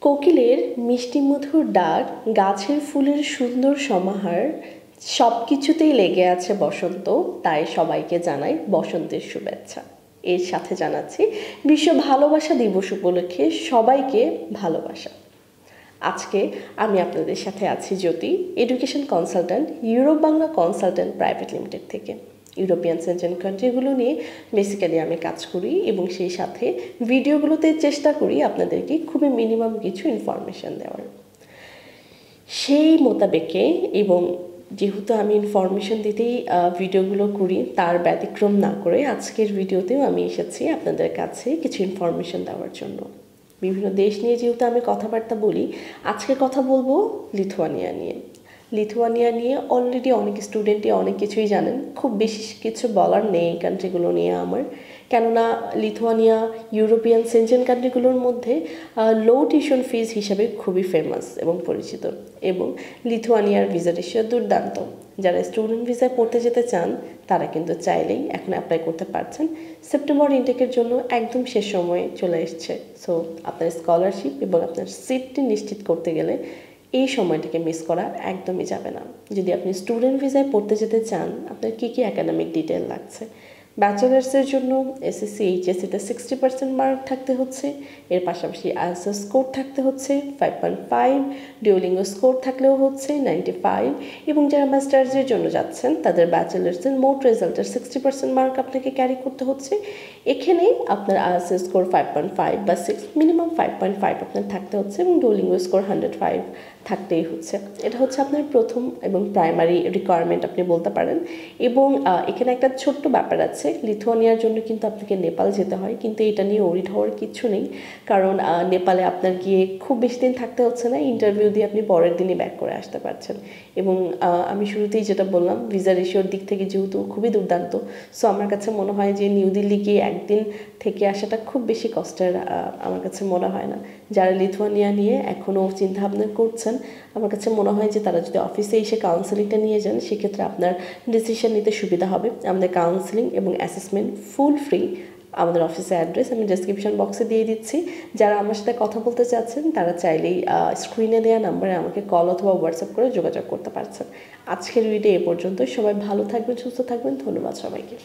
কোকিলের মিষ্টি মধুর ডাক, গাছের ফুলের সুন্দর সমাহার, সব কিছুতেই লেগে আছে বসন্ত। তাই সবাইকে জানাই বসন্তের শুভেচ্ছা। এর সাথে জানাচ্ছি বিশ্ব ভালোবাসা দিবস উপলক্ষে সবাইকে ভালোবাসা। আজকে আমি আপনাদের সাথে আছি Jyoti, education consultant, Europe Bangla consultant private limited থেকে। ইউরোপিয়ান সেন্ট্রাল কান্ট্রিগুলো নিয়ে বেসিক্যালি আমি কাজ করি এবং সেই সাথে ভিডিওগুলোতে চেষ্টা করি আপনাদেরকে খুবই মিনিমাম কিছু ইনফরমেশান দেওয়ার। সেই মোতাবেকে এবং যেহেতু আমি ইনফরমেশন দিতেই ভিডিওগুলো করি, তার ব্যতিক্রম না করে আজকের ভিডিওতেও আমি এসেছি আপনাদের কাছে কিছু ইনফরমেশন দেওয়ার জন্য। বিভিন্ন দেশ নিয়ে যেহেতু আমি কথাবার্তা বলি, আজকে কথা বলবো লিথুয়ানিয়া নিয়ে। লিথুয়ানিয়া নিয়ে অলরেডি অনেক স্টুডেন্টই অনেক কিছুই জানেন, খুব বেশি কিছু বলার নেই এই কান্ট্রিগুলো নিয়ে আমার। কেননা লিথুয়ানিয়া ইউরোপিয়ান সেন্ট্রাল কান্ট্রিগুলোর মধ্যে লো টিউশন ফিজ হিসাবে খুবই ফেমাস এবং পরিচিত, এবং লিথুয়ানিয়ার ভিসা রেশিও দুর্দান্ত। যারা স্টুডেন্ট ভিসায় পড়তে যেতে চান তারা কিন্তু চাইলেই এখন অ্যাপ্লাই করতে পারছেন। সেপ্টেম্বর ইনটেকের জন্য একদম শেষ সময়ে চলে এসছে। সো আপনার স্কলারশিপ এবং আপনার সিটটি নিশ্চিত করতে গেলে এই সময়টাকে মিস করা একদমই যাবে না। যদি আপনি স্টুডেন্ট ভিসায় পড়তে যেতে চান, আপনার কী কী অ্যাকাডেমিক ডিটেল লাগছে? ব্যাচেলার্সের জন্য এসএসসি এইচএসসিতে 60% মার্ক থাকতে হচ্ছে, এর পাশাপাশি আইএলটিএস স্কোর থাকতে হচ্ছে 5.5, ডুওলিঙ্গো স্কোর থাকলেও হচ্ছে 95, এবং যারা মাস্টার্সের জন্য যাচ্ছেন তাদের ব্যাচেলার্সের মোট রেজাল্টের 60% মার্ক আপনাকে ক্যারি করতে হচ্ছে। এখানে আপনার আইএলটিএস স্কোর 5.5 বা 6, মিনিমাম 5.5 আপনার থাকতে হচ্ছে, এবং ডুওলিঙ্গো স্কোর 105 থাকতেই হচ্ছে। এটা হচ্ছে আপনার প্রথম এবং প্রাইমারি রিকোয়ারমেন্ট আপনি বলতে পারেন। এবং এখানে একটা ছোট্ট ব্যাপার আছে, লিথুয়ানিয়ার জন্য কিন্তু আপনাকে নেপাল যেতে হয়, কিন্তু এটা নিয়ে ওরিড হওয়ার কিছু নেই, কারণ নেপালে আপনার গিয়ে খুব বেশি দিন থাকতে হচ্ছে না, ইন্টারভিউ দিয়ে আপনি পরের দিনই ব্যাক করে আসতে পারছেন। এবং আমি শুরুতেই যেটা বললাম, ভিসা রেশিওর দিক থেকে যেহেতু খুবই দুর্দান্ত, সো আমার কাছে মনে হয় যে নিউ দিল্লি গিয়ে একদিন থেকে আসাটা খুব বেশি কষ্টের আমার কাছে মনে হয় না। যারা লিথুয়ানিয়া নিয়ে এখনও চিন্তাভাবনা করছেন, আমার কাছে মনে হয় যে তারা যদি অফিসে এসে কাউন্সেলিংটা নিয়ে যান, সেক্ষেত্রে আপনার ডিসিশন নিতে সুবিধা হবে। আমাদের কাউন্সেলিং এবং অ্যাসেসমেন্ট ফুল ফ্রি। আমাদের অফিসের অ্যাড্রেস আমি ডেসক্রিপশন বক্সে দিয়ে দিচ্ছি। যারা আমার সাথে কথা বলতে চাচ্ছেন তারা চাইলেই স্ক্রিনে দেওয়া নাম্বারে আমাকে কল অথবা হোয়াটসঅ্যাপ করে যোগাযোগ করতে পারছেন। আজকের ভিডিও এ পর্যন্ত। সবাই ভালো থাকবেন, সুস্থ থাকবেন। ধন্যবাদ সবাইকে।